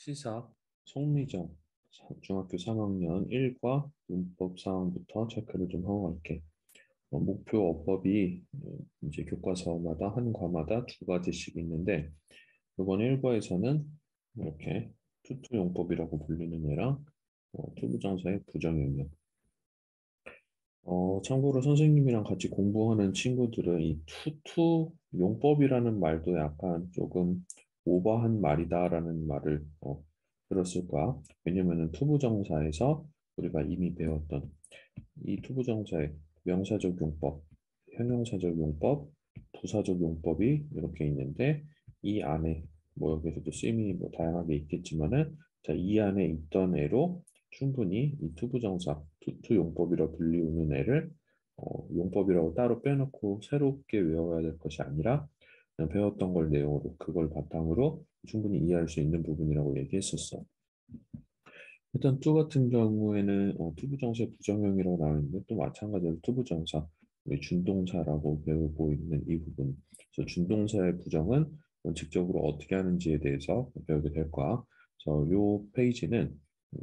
시사 송미정 중학교 3학년 1과 문법 사항부터 체크를 좀 하고 갈게. 목표 어법이 이제 교과서마다 한 과마다 두 가지씩 있는데 이번 1과에서는 이렇게 투투용법이라고 불리는 애랑 투부정사의 부정형용. 참고로 선생님이랑 같이 공부하는 친구들은 이 투투 용법이라는 말도 약간 조금 오버한 말이다라는 말을 들었을 거야. 왜냐면은 투부정사에서 우리가 이미 배웠던 이 투부정사의 명사적 용법, 형용사적 용법, 부사적 용법이 이렇게 있는데 이 안에 뭐 여기서도 쓰임이 뭐 다양하게 있겠지만은 자, 이 안에 있던 애로 충분히 이 투부정사, 투투 용법이라 불리우는 애를 용법이라고 따로 빼놓고 새롭게 외워야 될 것이 아니라 그냥 배웠던 걸 내용으로 그걸 바탕으로 충분히 이해할 수 있는 부분이라고 얘기했었어. 일단 투 같은 경우에는 투부정사 부정형이라고 나오는데 또 마찬가지로 투부정사 우리 준동사라고 배우고 있는 이 부분. 그래서 준동사의 부정은 원칙적으로 어떻게 하는지에 대해서 배우게 될 거야. 그래서 이 페이지는 음,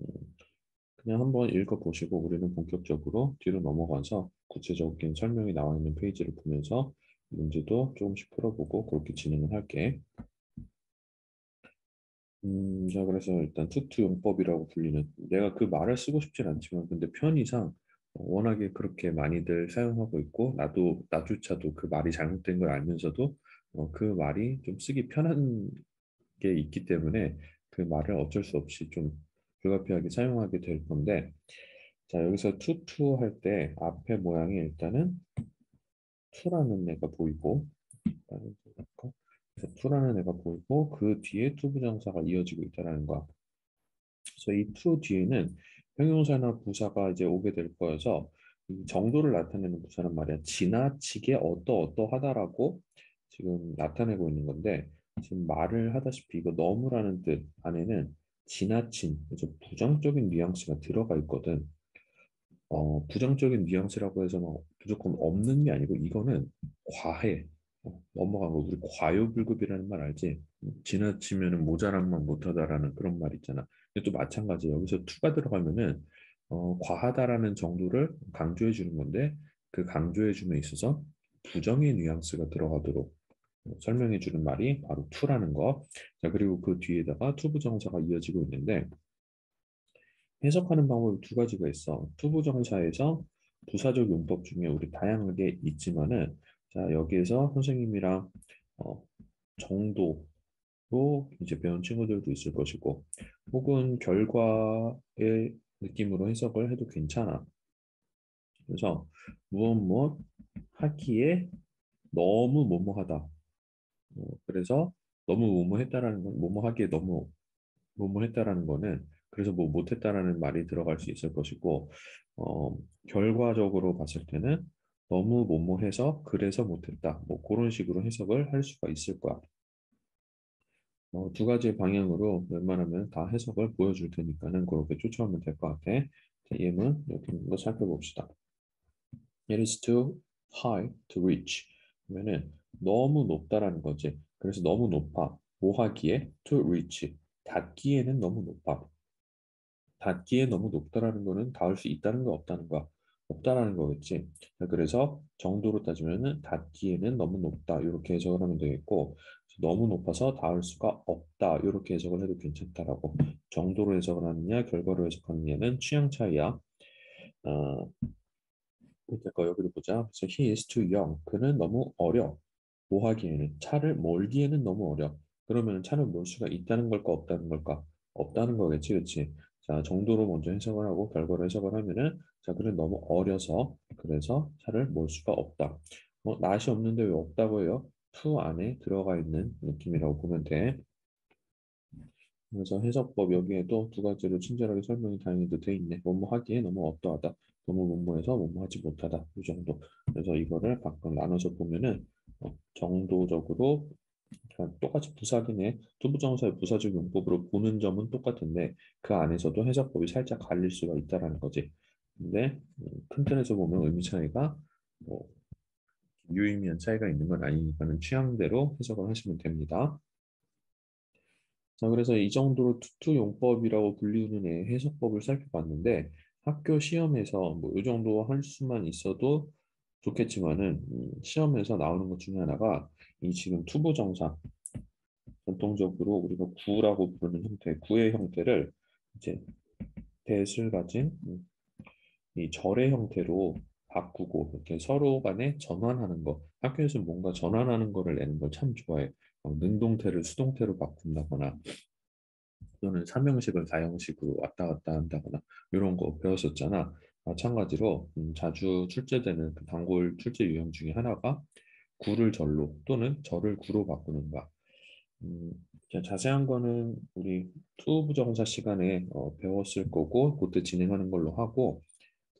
그냥 한번 읽어보시고 우리는 본격적으로 뒤로 넘어가서 구체적인 설명이 나와 있는 페이지를 보면서 문제도 조금씩 풀어보고 그렇게 진행을 할게. 자, 그래서 일단 투투 용법이라고 불리는, 내가 그 말을 쓰고 싶진 않지만, 근데 편의상 워낙에 그렇게 많이들 사용하고 있고, 나조차도 그 말이 잘못된 걸 알면서도 그 말이 좀 쓰기 편한 게 있기 때문에 그 말을 어쩔 수 없이 좀 불가피하게 사용하게 될 건데, 자, 여기서 투투 할 때 앞에 모양이 일단은 투라는 애가 보이고, 일단은 그래서 투라는 애가 보이고, 그 뒤에 투부정사가 이어지고 있다는 거야. 그래서 이 to 뒤에는 형용사나 부사가 이제 오게 될 거여서 이 정도를 나타내는 부사는 말이야. 지나치게 어떠어떠하다라고 지금 나타내고 있는 건데 지금 말을 하다시피 이거 너무라는 뜻 안에는 지나친 그래서 부정적인 뉘앙스가 들어가 있거든. 부정적인 뉘앙스라고 해서 막 무조건 없는 게 아니고 이거는 과해. 넘어간 거 우리 과요불급이라는 말 알지? 지나치면은 모자란만 못하다라는 그런 말 있잖아. 근데 또 마찬가지예요. 여기서 투가 들어가면은 과하다라는 정도를 강조해 주는 건데 그 강조해 줌에 있어서 부정의 뉘앙스가 들어가도록 설명해 주는 말이 바로 투라는 거. 자, 그리고 그 뒤에다가 투부정사가 이어지고 있는데 해석하는 방법이 두 가지가 있어. 투부정사에서 부사적 용법 중에 우리 다양하게 있지만은 자 여기에서 선생님이랑 어, 정도로 이제 배운 친구들도 있을 것이고 혹은 결과의 느낌으로 해석을 해도 괜찮아. 그래서 무엇 무엇 하기에 너무 뭐뭐하다. 그래서 너무 뭐뭐했다라는 건 뭐뭐하기에 너무 뭐뭐했다라는 거는 그래서 뭐 못했다라는 말이 들어갈 수 있을 것이고 어, 결과적으로 봤을 때는 너무 뭐뭐해서 그래서 못했다 뭐 그런 식으로 해석을 할 수가 있을 거야. 두 가지 방향으로 웬만하면 다 해석을 보여줄 테니까는 그렇게 쫓아오면 될 것 같아. 자, 예문 여기 있는 거 살펴봅시다. It is too high to reach. 그러면은 너무 높다라는 거지. 그래서 너무 높아. 뭐 하기에? To reach. 닿기에는 너무 높아. 닿기에 너무 높다라는 거는 닿을 수 있다는 거 없다는 거 없다라는 거겠지. 자, 그래서 정도로 따지면은 닿기에는 너무 높다 이렇게 해석을 하면 되겠고 너무 높아서 닿을 수가 없다 이렇게 해석을 해도 괜찮다라고 정도로 해석을 하느냐 결과로 해석하느냐는 취향 차이야. 어, 그러니까 여기도 보자. 그래서 he is too young. 그는 너무 어려. 뭐 하기에는 차를 몰기에는 너무 어려. 그러면 차를 몰 수가 있다는 걸까 없다는 걸까? 없다는 거겠지, 그렇지? 자, 정도로 먼저 해석을 하고 결과로 해석을 하면은 자, 그는 너무 어려서 그래서 차를 몰 수가 없다. 낫이 없는데 왜 없다고 해요? to 안에 들어가 있는 느낌이라고 보면 돼. 그래서 해석법 여기에도 두 가지로 친절하게 설명이 다행히도 돼 있네. 뭐뭐 하기에 너무 어떠하다. 너무 뭐뭐해서 뭐뭐 하지 못하다. 이 정도. 그래서 이거를 각각 나눠서 보면은 정도적으로 그냥 똑같이 부사기네. 투부정사의 부사적 용법으로 보는 점은 똑같은데 그 안에서도 해석법이 살짝 갈릴 수가 있다라는 거지. 근데 큰 틀에서 보면 의미 차이가 뭐 유의미한 차이가 있는 건 아니니까는 취향대로 해석을 하시면 됩니다. 자, 그래서 이 정도로 투투 용법이라고 불리우는 애 해석법을 살펴봤는데 학교 시험에서 뭐 이 정도 할 수만 있어도 좋겠지만은 시험에서 나오는 것 중에 하나가 이 지금 투부정사 전통적으로 우리가 구라고 부르는 형태, 구의 형태를 이제 대을 가진 이 절의 형태로 바꾸고 이렇게 서로 간에 전환하는 거. 학교에서 뭔가 전환하는 거를 내는 걸 참 좋아해. 능동태를 수동태로 바꾼다거나 또는 삼형식을 사형식으로 왔다 갔다 한다거나 이런 거 배웠었잖아. 마찬가지로 자주 출제되는 그 단골 출제 유형 중에 하나가 구를 절로 또는 절을 구로 바꾸는 거야. 음, 자세한 거는 우리 투부정사 시간에 배웠을 거고 그때 진행하는 걸로 하고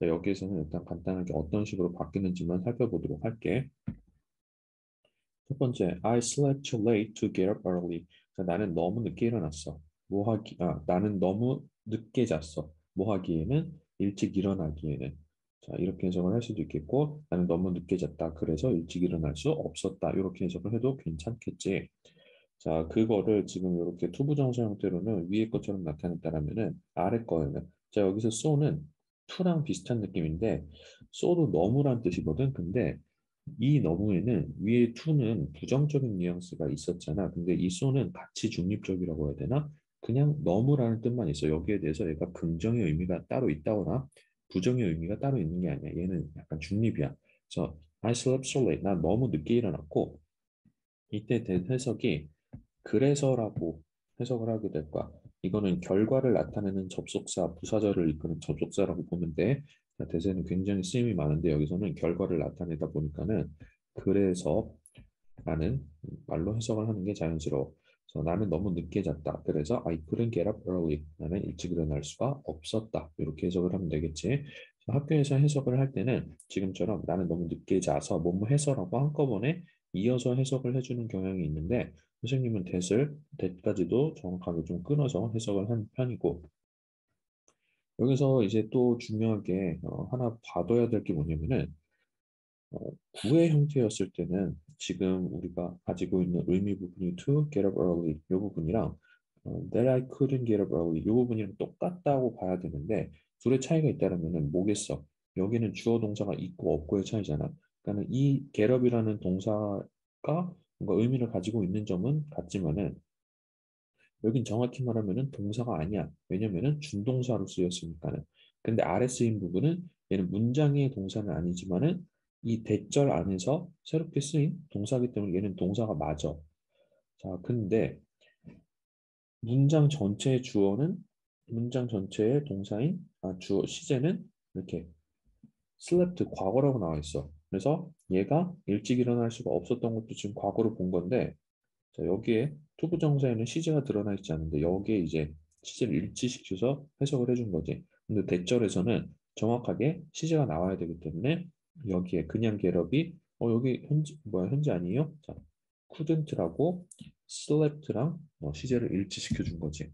자, 여기에서는 일단 간단하게 어떤 식으로 바뀌는지만 살펴보도록 할게. 첫 번째, I slept too late to get up early. 자, 나는 너무 늦게 일어났어. 나는 너무 늦게 잤어. 뭐 하기에는 일찍 일어나기에는. 자, 이렇게 해석을 할 수도 있겠고, 나는 너무 늦게 잤다. 그래서 일찍 일어날 수 없었다. 이렇게 해석을 해도 괜찮겠지. 자, 그거를 지금 이렇게 투부정사 형태로는 위에 것처럼 나타냈다라면은 아래 거에는 자, 여기서 so는 to랑 비슷한 느낌인데 so도 너무란 뜻이거든. 근데 이 너무에는 위에 to는 부정적인 뉘앙스가 있었잖아. 근데 이 so는 가치 중립적이라고 해야 되나? 그냥 너무라는 뜻만 있어. 여기에 대해서 얘가 긍정의 의미가 따로 있다거나 부정의 의미가 따로 있는 게 아니야. 얘는 약간 중립이야. 그래서 I slept so late. 난 너무 늦게 일어났고 이때 된 해석이 그래서라고 해석을 하게 될 거야. 이거는 결과를 나타내는 접속사, 부사절을 이끄는 접속사라고 보면 돼. 자, 대세는 굉장히 쓰임이 많은데 여기서는 결과를 나타내다 보니까는 그래서라는 말로 해석을 하는 게 자연스러워. 그래서 나는 너무 늦게 잤다. 그래서 I couldn't get up early. 나는 일찍 일어날 수가 없었다. 이렇게 해석을 하면 되겠지. 학교에서 해석을 할 때는 지금처럼 나는 너무 늦게 자서 뭐뭐 해서라고 한꺼번에 이어서 해석을 해주는 경향이 있는데 선생님은 대까지도 정확하게 좀 끊어서 해석을 한 편이고 여기서 이제 또 중요하게 하나 봐둬야 될 게 뭐냐면은 어, 구의 형태였을 때는 지금 우리가 가지고 있는 의미 부분이 to get up early 이 부분이랑 that I couldn't get up early 이 부분이랑 똑같다고 봐야 되는데 둘의 차이가 있다면은 뭐겠어? 여기는 주어 동사가 있고 없고의 차이잖아. 그러니까 이 get up이라는 동사가 뭔가 의미를 가지고 있는 점은 같지만은 여긴 정확히 말하면은 동사가 아니야. 왜냐면은 준동사로 쓰였으니까는. 근데 아래 쓰인 부분은 얘는 문장의 동사는 아니지만은 이 대절 안에서 새롭게 쓰인 동사기 때문에 얘는 동사가 맞아. 자, 근데 문장 전체의 주어는 문장 전체의 동사인 주어 시제는 이렇게 slept 과거라고 나와 있어. 그래서 얘가 일찍 일어날 수가 없었던 것도 지금 과거로 본 건데 자, 여기에 투부정사에는 시제가 드러나 있지 않은데 여기에 이제 시제를 일치시켜서 해석을 해준 거지. 근데 대절에서는 정확하게 시제가 나와야 되기 때문에 여기에 그냥 겟업이 여기 현재 아니에요? 자, couldn't라고 slept랑 시제를 일치시켜 준 거지.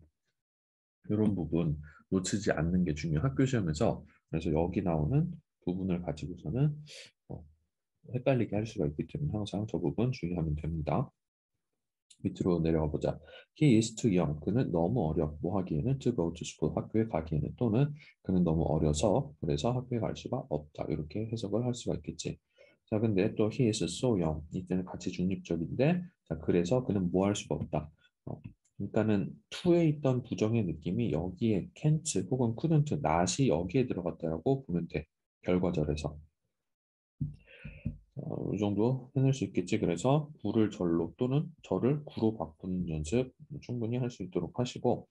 이런 부분 놓치지 않는 게 중요. 학교 시험에서 그래서 여기 나오는 부분을 가지고서는 어, 헷갈리게 할 수가 있기 때문에 항상 저 부분 주의하면 됩니다. 밑으로 내려가 보자. He is too young. 그는 너무 어려. 뭐 하기에는 to go to school. 학교에 가기에는 또는 그는 너무 어려서 그래서 학교에 갈 수가 없다. 이렇게 해석을 할 수가 있겠지. 자, 근데 또 he is so young. 이때는 같이 중립적인데 자, 그래서 그는 뭐 할 수가 없다. 그러니까는 to에 있던 부정의 느낌이 여기에 can't 혹은 couldn't, not이 여기에 들어갔다라고 보면 돼. 결과절에서. 이 정도 해낼 수 있겠지. 그래서 구를 절로 또는 절을 구로 바꾸는 연습 충분히 할 수 있도록 하시고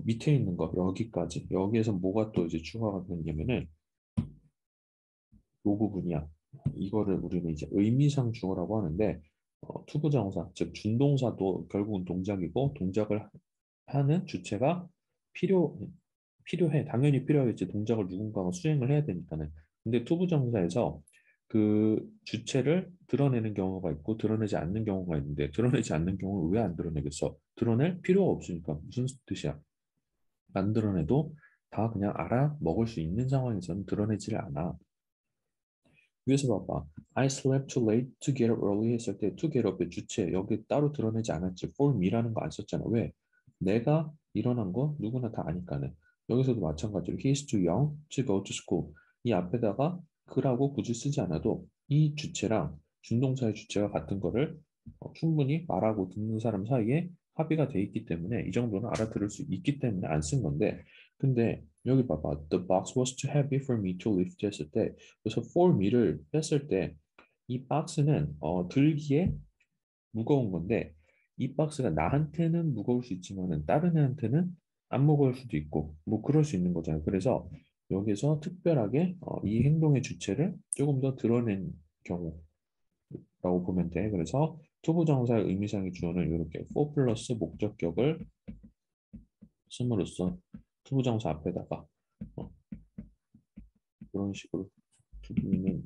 밑에 있는 거 여기까지 여기에서 뭐가 또 이제 추가가 되냐면은 이 부분이야. 이거를 우리는 이제 의미상 주어라고 하는데 투부정사 즉 준동사도 결국은 동작이고 동작을 하는 주체가 필요 필요해. 당연히 필요하겠지. 동작을 누군가가 수행을 해야 되니까는. 근데 투부정사에서 그 주체를 드러내는 경우가 있고 드러내지 않는 경우가 있는데 드러내지 않는 경우는 왜 안 드러내겠어? 드러낼 필요가 없으니까 무슨 뜻이야? 안 드러내도 다 그냥 알아 먹을 수 있는 상황에서는 드러내지를 않아. 위에서 봐봐. I slept too late to get up early 했을 때 to get up의 주체 여기 따로 드러내지 않았지. for me라는 거 안 썼잖아. 왜? 내가 일어난 거 누구나 다 아니까는. 여기서도 마찬가지로 he's too young to go to school. 이 앞에다가 그라고 굳이 쓰지 않아도 이 주체랑 준동사의 주체가 같은 거를 충분히 말하고 듣는 사람 사이에 합의가 돼 있기 때문에 이 정도는 알아들을 수 있기 때문에 안 쓴 건데 근데 여기 봐봐. The box was too heavy for me to lift 했을 때 그래서 for me를 뺐을 때 이 박스는 들기에 무거운 건데 이 박스가 나한테는 무거울 수 있지만은 다른 애한테는 안 무거울 수도 있고 뭐 그럴 수 있는 거잖아요. 그래서 여기서 특별하게 이 행동의 주체를 조금 더 드러낸 경우라고 보면 돼. 그래서 투부정사의 의미상의 주어는 이렇게 for 플러스 목적격을 씀으로써 투부정사 앞에다가 어, 그런 식으로 투부는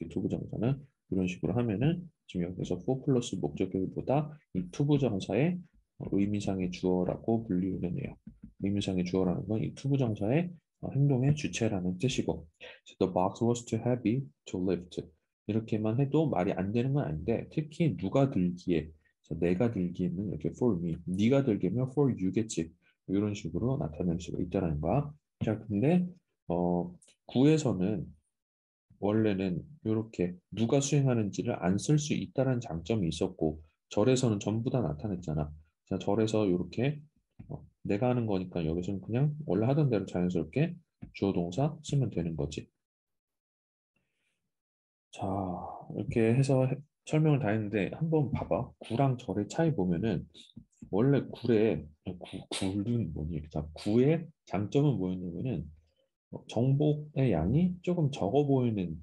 투부정사는 이런 식으로 하면은 지금 여기서 for 플러스 목적격보다 이 투부정사의 의미상의 주어라고 불리우는 애요. 의미상의 주어라는 건 이 투부정사의 행동의 주체라는 뜻이고 so the box was too heavy to lift 이렇게만 해도 말이 안 되는 건 아닌데 특히 누가 들기에 그래서 내가 들기에는 이렇게 for me 네가 들기면 for you겠지 이런 식으로 나타낼 수가 있다는 거야. 자 근데 구에서는 원래는 이렇게 누가 수행하는지를 안 쓸 수 있다는 장점이 있었고 절에서는 전부 다 나타냈잖아. 자, 절에서 이렇게 내가 하는 거니까 여기서는 그냥 원래 하던 대로 자연스럽게 주어 동사 쓰면 되는 거지. 자, 이렇게 해서 설명을 다 했는데 한번 봐봐. 구랑 절의 차이 보면은 원래 구는 뭐니? 자, 구의 장점은 뭐였냐면은 정복의 양이 조금 적어 보이는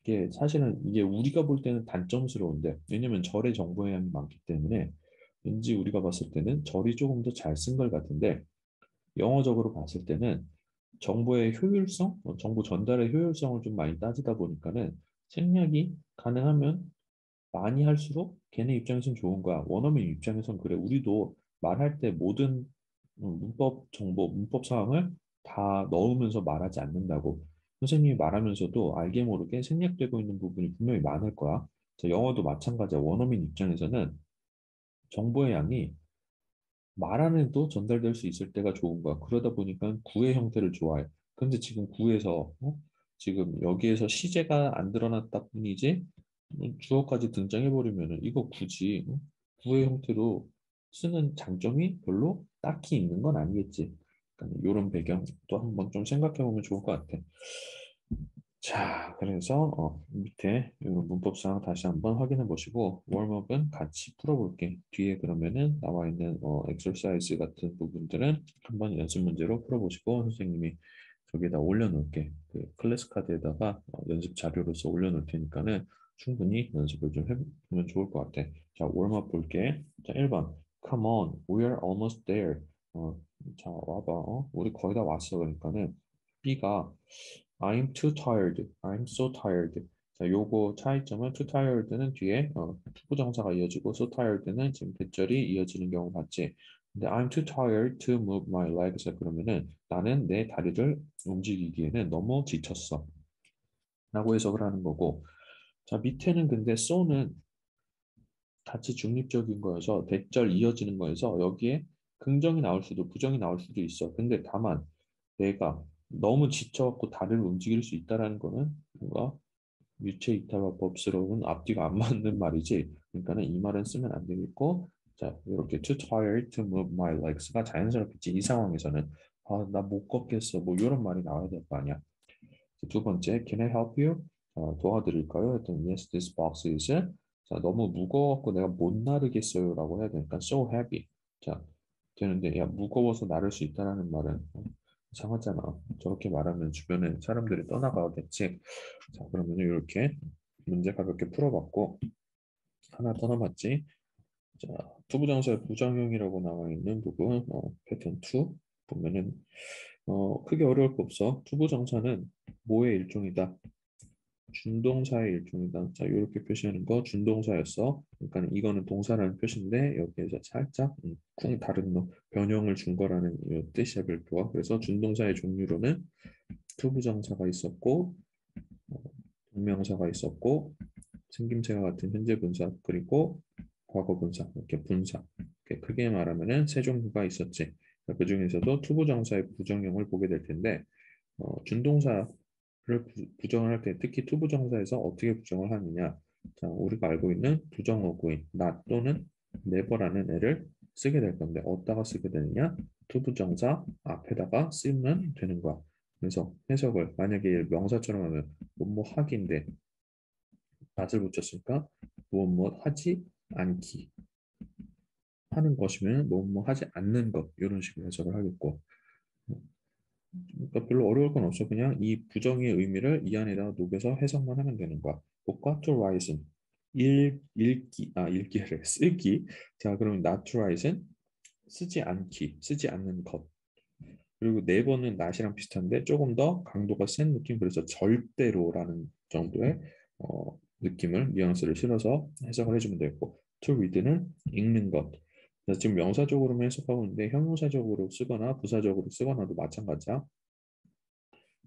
이게 사실은 이게 우리가 볼 때는 단점스러운데 왜냐면 절의 정보의 양이 많기 때문에 왠지 우리가 봤을 때는 절이 조금 더 잘 쓴 걸 같은데 영어적으로 봤을 때는 정보의 효율성, 정보 전달의 효율성을 좀 많이 따지다 보니까는 생략이 가능하면 많이 할수록 걔네 입장에선 좋은 거야. 원어민 입장에선 그래. 우리도 말할 때 모든 문법 정보, 문법 사항을 다 넣으면서 말하지 않는다고. 선생님이 말하면서도 알게 모르게 생략되고 있는 부분이 분명히 많을 거야. 자, 영어도 마찬가지야. 원어민 입장에서는 정보의 양이 말 안 해도 전달될 수 있을 때가 좋은 거야. 그러다 보니까 구의 형태를 좋아해. 근데 지금 구에서 지금 여기에서 시제가 안 드러났다 뿐이지 주어까지 등장해버리면은 이거 굳이 구의 형태로 쓰는 장점이 별로 딱히 있는 건 아니겠지. 그러니까 이런 배경도 한번 좀 생각해 보면 좋을 것 같아. 자, 그래서 밑에 이 문법상 다시 한번 확인해 보시고 웜업은 같이 풀어볼게. 뒤에 그러면은 나와 있는 엑서사이즈 같은 부분들은 한번 연습 문제로 풀어보시고 선생님이 저기에다 올려놓을게. 그 클래스 카드에다가 연습 자료로서 올려놓을 테니까는 충분히 연습을 좀 해보면 좋을 것 같아. 자, 웜업 볼게. 자, 1번. Come on, we're almost there. 어, 자, 와봐. 우리 거의 다 왔어. 그러니까는 B가 I'm too tired. I'm so tired. 자, 요거 차이점은 too tired는 뒤에 투부정사가 이어지고 so tired는 지금 대절이 이어지는 경우 봤지. 근데 I'm too tired to move my legs. 그러면은 나는 내 다리를 움직이기에는 너무 지쳤어. 라고 해석을 하는 거고. 자, 밑에는 근데 so는 같이 중립적인 거여서 대절 이어지는 거여서 여기에 긍정이 나올 수도 부정이 나올 수도 있어. 근데 다만 내가 너무 지쳐갖고 다리를 움직일 수 있다라는 거는 뭔가 유체이탈화법스러운 앞뒤가 안 맞는 말이지. 그러니까는 이 말은 쓰면 안 되겠고, 자 이렇게 too tired to move my legs가 자연스럽겠지. 이 상황에서는 나 못 걷겠어. 뭐 이런 말이 나와야 될 거 아니야. 두 번째, can I help you? 도와드릴까요? 했더니 yes, this box is. 자, 너무 무거워갖고 내가 못 나르겠어요라고 해야 되니까 so heavy. 자, 되는데 야 무거워서 나를 수 있다라는 말은 이상하잖아. 저렇게 말하면 주변에 사람들이 떠나가겠지. 자, 그러면 이렇게 문제 가볍게 풀어봤고 하나 더 남았지. 자, 투부정사의 부정형이라고 나와 있는 부분 패턴 2 보면은 크게 어려울 거 없어. 투부정사는 뭐의 일종이다. 준동사의 일종이다. 자, 이렇게 표시하는 거 준동사였어. 그러니까 이거는 동사라는 표시인데 여기에서 살짝 쿵 다른 변형을 준 거라는 뜻이야 별도가. 그래서 준동사의 종류로는 투부정사가 있었고 동명사가 있었고 생김새가 같은 현재 분사 그리고 과거 분사 이렇게 분사 크게 말하면은 세 종류가 있었지. 그 중에서도 투부정사의 부정형을 보게 될 텐데 준동사를 부정을 할 때 특히 투부정사에서 어떻게 부정을 하느냐. 자, 우리가 알고 있는 부정어구인 not 또는 never라는 애를 쓰게 될 건데 어디다가 쓰게 되느냐? 투부정사 앞에다가 쓰면 되는 거야. 그래서 해석을 만약에 명사처럼 하면 뭐뭐 하기인데 not을 붙였으니까 뭐뭐 하지 않기 하는 것이면 뭐뭐 하지 않는 것 이런 식으로 해석을 하겠고 그러니까 별로 어려울 건 없어. 그냥 이 부정의 의미를 이 안에다가 녹여서 해석만 하면 되는 거야. 복과 to rise은 읽기를 쓰기. 자, 그러면 not to rise은 쓰지 않기, 쓰지 않는 것. 그리고 never는 not이랑 비슷한데 조금 더 강도가 센 느낌. 그래서 절대로라는 정도의 느낌을 뉘앙스를 실어서 해석을 해주면 되고 to read는 읽는 것. 그래서 지금 명사적으로만 해석하고 있는데 형용사적으로 쓰거나 부사적으로 쓰거나도 마찬가지야.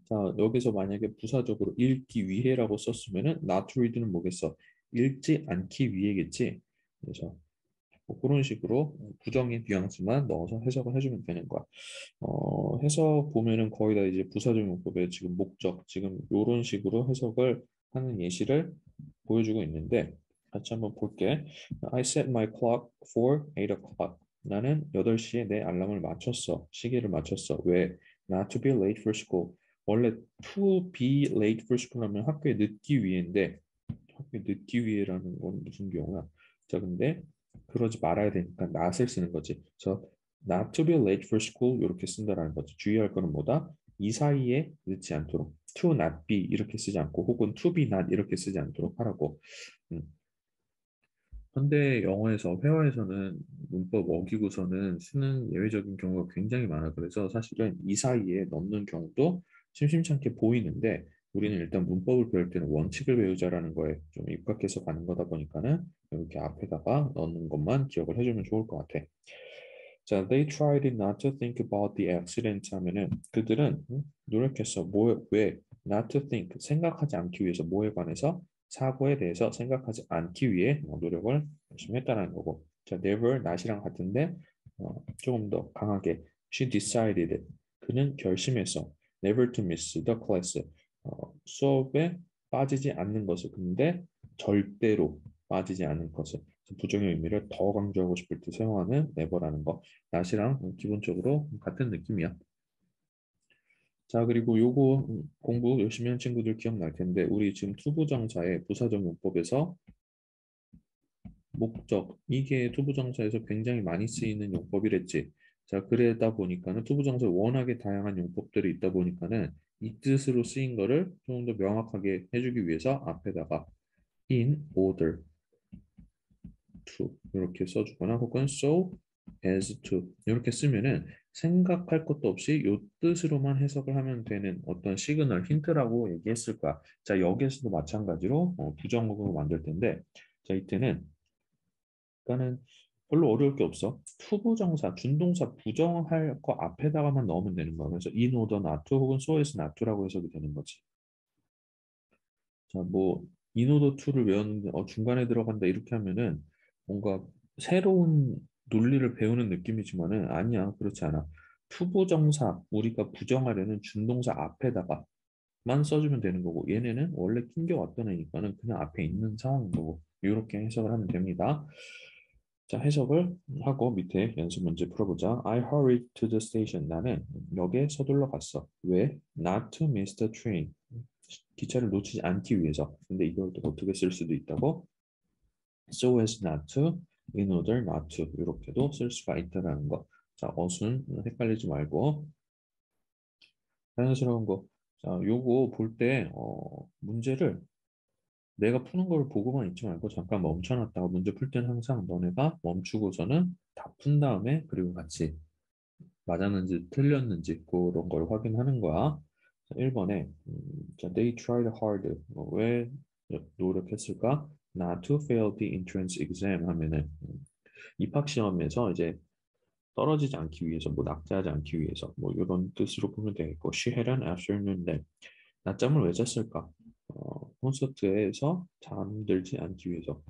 자, 여기서 만약에 부사적으로 읽기 위해라고 썼으면은 not to read는 뭐겠어? 읽지 않기 위해겠지. 그래서 뭐 그런 식으로 부정의 뉘앙스만 넣어서 해석을 해주면 되는 거야. 해석 보면은 거의 다 이제 부사적 용법에 지금 목적, 지금 이런 식으로 해석을 하는 예시를 보여주고 있는데 같이 한번 볼게. I set my clock for 8 o'clock. 나는 8시에 내 알람을 맞췄어. 시계를 맞췄어. 왜? Not to be late for school. 원래 to be late for school 하면 학교에 늦기 위해인데 학교에 늦기 위해라는 건 무슨 경우야? 자, 근데 그러지 말아야 되니까 not을 쓰는 거지. 그래서 not to be late for school 이렇게 쓴다라는 거지. 주의할 거는 뭐다? 이 사이에 늦지 않도록 to not be 이렇게 쓰지 않고 혹은 to be not 이렇게 쓰지 않도록 하라고. 음. 현대 영어에서 회화에서는 문법 어기고서는 쓰는 예외적인 경우가 굉장히 많아. 그래서 사실은 이 사이에 넣는 경우도 심심찮게 보이는데 우리는 일단 문법을 배울 때는 원칙을 배우자라는 거에 좀 입각해서 가는 거다 보니까는 이렇게 앞에다가 넣는 것만 기억을 해주면 좋을 것 같아. 자, they tried not to think about the accident 하면은 그들은 노력했어. 왜? Not to think, 생각하지 않기 위해서 뭐에 관해서? 사고에 대해서 생각하지 않기 위해 노력을 열심히 했다는 거고. 자, never, not이랑 같은데 조금 더 강하게 she decided, 그는 결심했어. never to miss the class, 수업에 빠지지 않는 것을. 근데 절대로 빠지지 않는 것을. 부정의 의미를 더 강조하고 싶을 때 사용하는 never라는 거. not이랑 기본적으로 같은 느낌이야. 자, 그리고 요거 공부 열심히 한 친구들 기억날 텐데 우리 지금 투부정사의 부사적 용법에서 목적 이게 투부정사에서 굉장히 많이 쓰이는 용법이랬지. 자, 그러다 보니까는 투부정사에 워낙에 다양한 용법들이 있다 보니까는 이 뜻으로 쓰인 거를 좀 더 명확하게 해주기 위해서 앞에다가 in order to 이렇게 써주거나 혹은 so as to 이렇게 쓰면은 생각할 것도 없이 요 뜻으로만 해석을 하면 되는 어떤 시그널 힌트라고 얘기했을 거야. 자, 여기에서도 마찬가지로 부정어구로 만들 텐데 자, 이때는 그러니까는 별로 어려울 게 없어. 투부정사, 준동사 부정할 거 앞에다가만 넣으면 되는 거야. 그래서 in order not to 혹은 so as not to라고 해석이 되는 거지. 자, 뭐 in order to를 외웠는데 중간에 들어간다 이렇게 하면은 뭔가 새로운 논리를 배우는 느낌이지만은 아니야. 그렇지 않아. 투부정사 우리가 부정하려는 준동사 앞에다가만 써주면 되는 거고 얘네는 원래 낑겨왔던 애니까는 그냥 앞에 있는 상황인 거고 이렇게 해석을 하면 됩니다. 자, 해석을 하고 밑에 연습 문제 풀어보자. I hurried to the station. 나는 역에 서둘러 갔어. 왜? Not to miss the train. 기차를 놓치지 않기 위해서. 근데 이걸 또 어떻게 쓸 수도 있다고? So as not to, in order not to. 이렇게도 쓸 수가 있다는 거. 자, 어순 헷갈리지 말고 자연스러운 거. 자, 요거 볼 때 문제를 내가 푸는 걸 보고만 있지 말고 잠깐 멈춰놨다가 문제 풀 때는 항상 너네가 멈추고서는 다 푼 다음에 그리고 같이 맞았는지 틀렸는지 그런 걸 확인하는 거야. 자, 1번에 자, they tried hard. 왜 노력했을까? Not to fail the entrance exam 하면은 입학 시험에서 이제 떨어지지 않기 위해서 뭐 낙제하지 않기 위해서 뭐 이런 뜻으로 보면 되겠고 she had an afternoon nap. 낮잠을 왜 잤을까? 콘서트에서 잠들지 않기 위해서.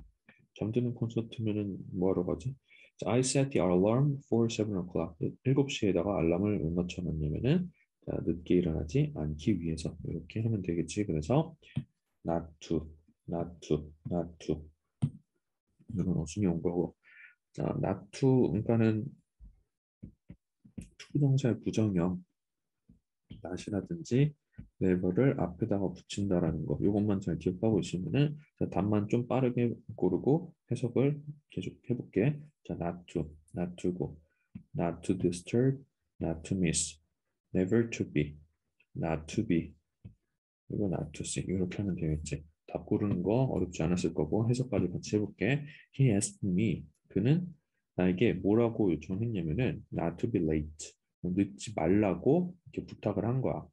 잠드는 콘서트면은 뭐하러 가지? 자, I set the alarm for 7 o'clock. 7시에다가 알람을 왜 맞춰놨냐면은 자, 늦게 일어나지 않기 위해서 이렇게 하면 되겠지. 그래서 not to, not to, not to 이건 어순이 온 거고 자, not to 그러니까는 to 동사의 부정형 not이라든지 never를 앞에다가 붙인다라는 거 이것만 잘 기억하고 있으면은 자, 답만 좀 빠르게 고르고 해석을 계속 해볼게. 자, not to, not to고, not to disturb, not to miss, never to be, not to be, 그리고 not to see 이렇게 하면 되겠지. 답 고르는 거 어렵지 않았을 거고 해석까지 같이 해볼게. He asked me. 그는 나에게 뭐라고 요청했냐면은 not to be late. 늦지 말라고 이렇게 부탁을 한 거야.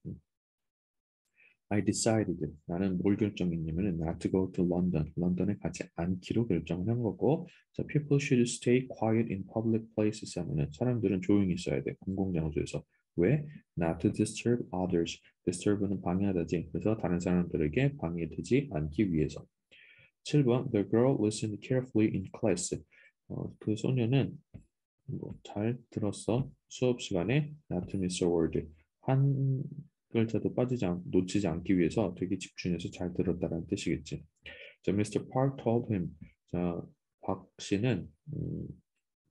I decided. 나는 뭘 결정했냐면은 not to go to London. 런던에 가지 않기로 결정을 한 거고. 자, people should stay quiet in public places 하면은 사람들은 조용히 있어야 돼. 공공장소에서. 왜? Not to disturb others. disturb는 방해하다지. 그래서 다른 사람들에게 방해되지 않기 위해서. 7번 The girl listened carefully in class. 그 소녀는 잘 들었어. 수업 시간에 not to miss a word. 한 글자도 놓치지 않기 위해서 되게 집중해서 잘 들었다는 뜻이겠지. 자, Mr. Park told him. 자, 박 씨는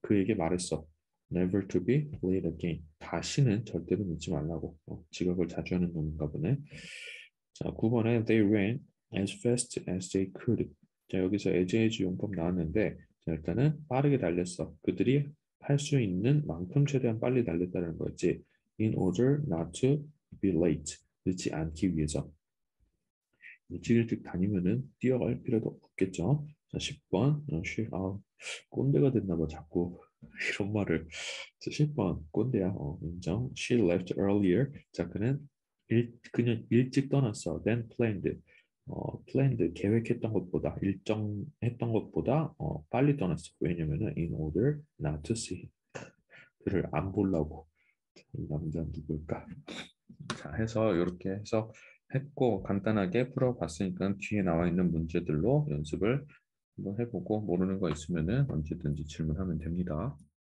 그에게 말했어. Never to be late again. 다시는 절대로 늦지 말라고. 지각을 자주 하는 놈인가 보네. 자, 9번에 They ran as fast as they could. 자, 여기서 as 용법 나왔는데 자, 일단은 빠르게 달렸어. 그들이 할 수 있는 만큼 최대한 빨리 달렸다는 거였지. In order not to be late. 늦지 않기 위해서. 일찍 다니면은 뛰어갈 필요도 없겠죠. 자, 10번. 꼰대가 됐나 봐. 자꾸 이런 말을. 자, 10번. 꼰대야. 인정. She left earlier. 자, 그는 일찍 떠났어. Then planned. planned 계획했던 것보다 일정했던 것보다 빨리 떠났어. 왜냐면은 in order not to see. 그를 안 보려고. 이 남자 누굴까? 자, 해서 이렇게 해서 했고 간단하게 풀어봤으니까 뒤에 나와 있는 문제들로 연습을 한번 해보고 모르는 거 있으면은 언제든지 질문하면 됩니다.